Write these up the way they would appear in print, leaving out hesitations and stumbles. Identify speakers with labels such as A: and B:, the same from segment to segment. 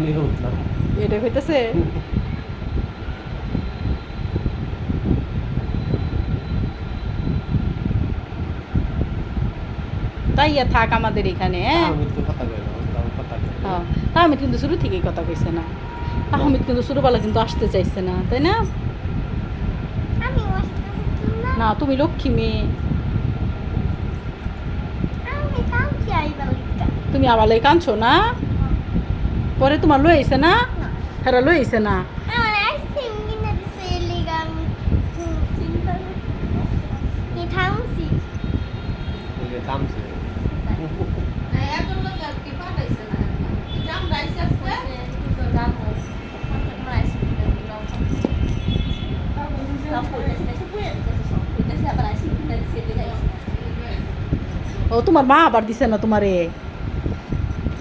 A: নিয়ে উঠলাম।
B: এটা হইতেছে তাই থাক আমাদের এখানে। হ্যাঁ,
A: আমি তো কথা কই না, তাও কথা কই।
B: হ্যাঁ, তাহমিদ কিন্তু শুরু থেকেই কথা কইছে না। তাহমিদ কিন্তু ছোটবেলা কিন্তু আসতে চাইছে না, তাই না?
C: আমি আসতেছি না।
B: না, তুমি লক্ষ্মী মেয়ে।
C: আমি কাউকে আইবা লইতা।
B: তুমি আবার লাই কাঁদছো না? পরে তোমার লই আইছে না?
C: না।
B: হেরা লই আইছে না?
C: আমার আইসক্রিম কিনে দিছে এর লিগা আমি চিন্তা করছি। থামছি।
A: এই যে থামছে।
B: ও তোমার মা আবার দিছে না তোমারে?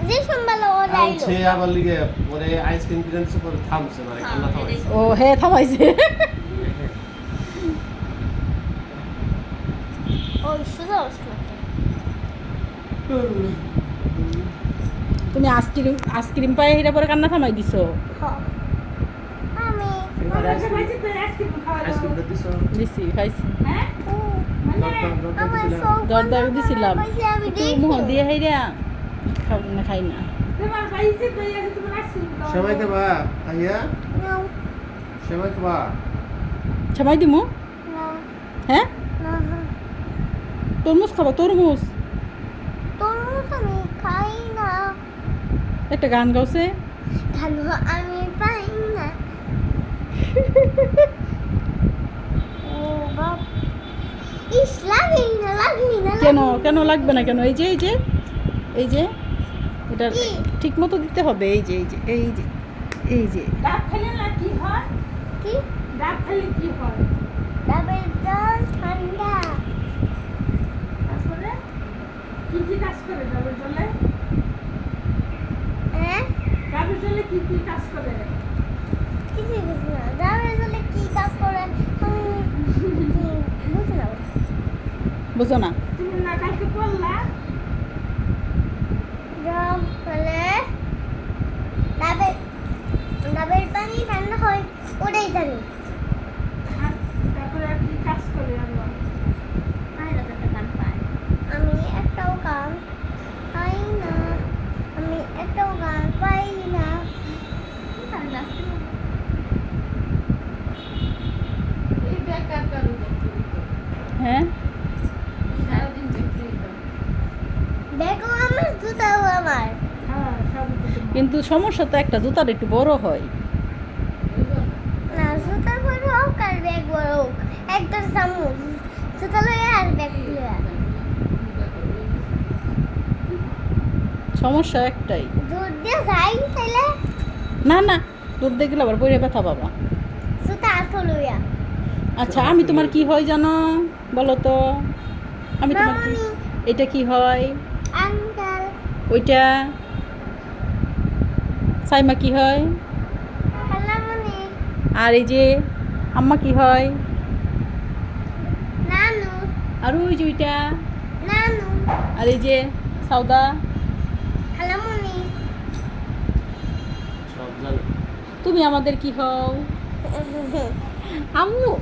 C: যে সম্ভালো ও লাইলো।
A: সে আবার লিগে পরে আইসক্রিম কিনে দিছে, পরে থামছে, মানে কান্না থামাইছে।
B: ও হ্যাঁ, থামাইছে।
C: ওই সুযোগ আসলো।
B: তুমি আইসক্রিম পাই হেরা পরে কান্না থামাই দিছো?
C: আমি
A: আইসক্রিমটা দিছো?
B: দিছি, খাইছি।
C: আমার
B: জর্দা দিছিলাম।
C: আমি
B: একটু মুহ দিয়ে হেরা খাবো না, খাই না।
A: সেমাই খাবা আহিয়া? সেমাই খাবা?
B: ছামাই দিমু? হ্যাঁ, তরমুজ খাবা? তরমুজ
C: তরমুজ আমি খাই না।
B: একটা গান গাওছে।
C: ধানো আমি পাই না। ও বাপ, ইস লাগেই না, লাগেই না।
B: কেন কেন লাগবে না কেন? এই যে এই যে এই যে এটা
C: কি?
B: ঠিক মতো দিতে হবে। এই যে এই যে এই যে এই যে
D: ডাব খেলে না কি হয়?
C: কি?
D: ডাব খেলে কি হয়?
C: ডাবের জল ঠান্ডা।
D: তারপরে কি কি কাজ করে ডাবের জলে?
C: হ্যাঁ,
D: ডাবের জলে কি কি কাজ করে?
C: কিছুই বুঝি না। ডাবের জলে কি কাজ করে আমি বুঝি না।
B: বুঝো না?
D: তুমি না কালকে বললা
C: ডাব ফেলে ডাবের ডাবের পানি ঠান্ডা হয়, ওটাই জানি।
D: তারপরে আর কি কাজ করে আবার?
C: আমি একটাও গান পাই না। আমি একটাও গান পাই না।
D: এই বেকার কারো
B: হ্যাঁ,
D: সারাদিন দেখতেই তো।
C: দেখো আমার জুতাও আমার।
D: হ্যাঁ, সবই তো তোমার।
B: কিন্তু সমস্যা তো একটা, জুতার একটু বড় হয়।
C: না, জুতা বড় হোক আর ব্যাগ বড় হোক, একটা চামচ জুতা লয়ে আর ব্যাগ লয়ে।
B: সমস্যা একটাই।
C: দূর দিয়ে যাই তাইলে
B: না না, দূর দিয়ে গেলে আবার পরে ব্যথা পাবা।
C: জুতা আতো লইয়া।
B: আচ্ছা, আমি তোমার কি হয় জানো? বলো তো। আমি তোমার কি,
C: মামনি,
B: এটা কি হয়?
C: আঙ্কেল,
B: ওইটা সাইমা কি হয়?
C: খালামণি,
B: আর এই যে আম্মা কি হয়?
C: নানু,
B: আর ওই যে ওইটা,
C: নানু,
B: আর এই যে সাউদা।
C: খালামণি।
A: সব জানে।
B: তুমি আমাদের কি হও? আম্মু।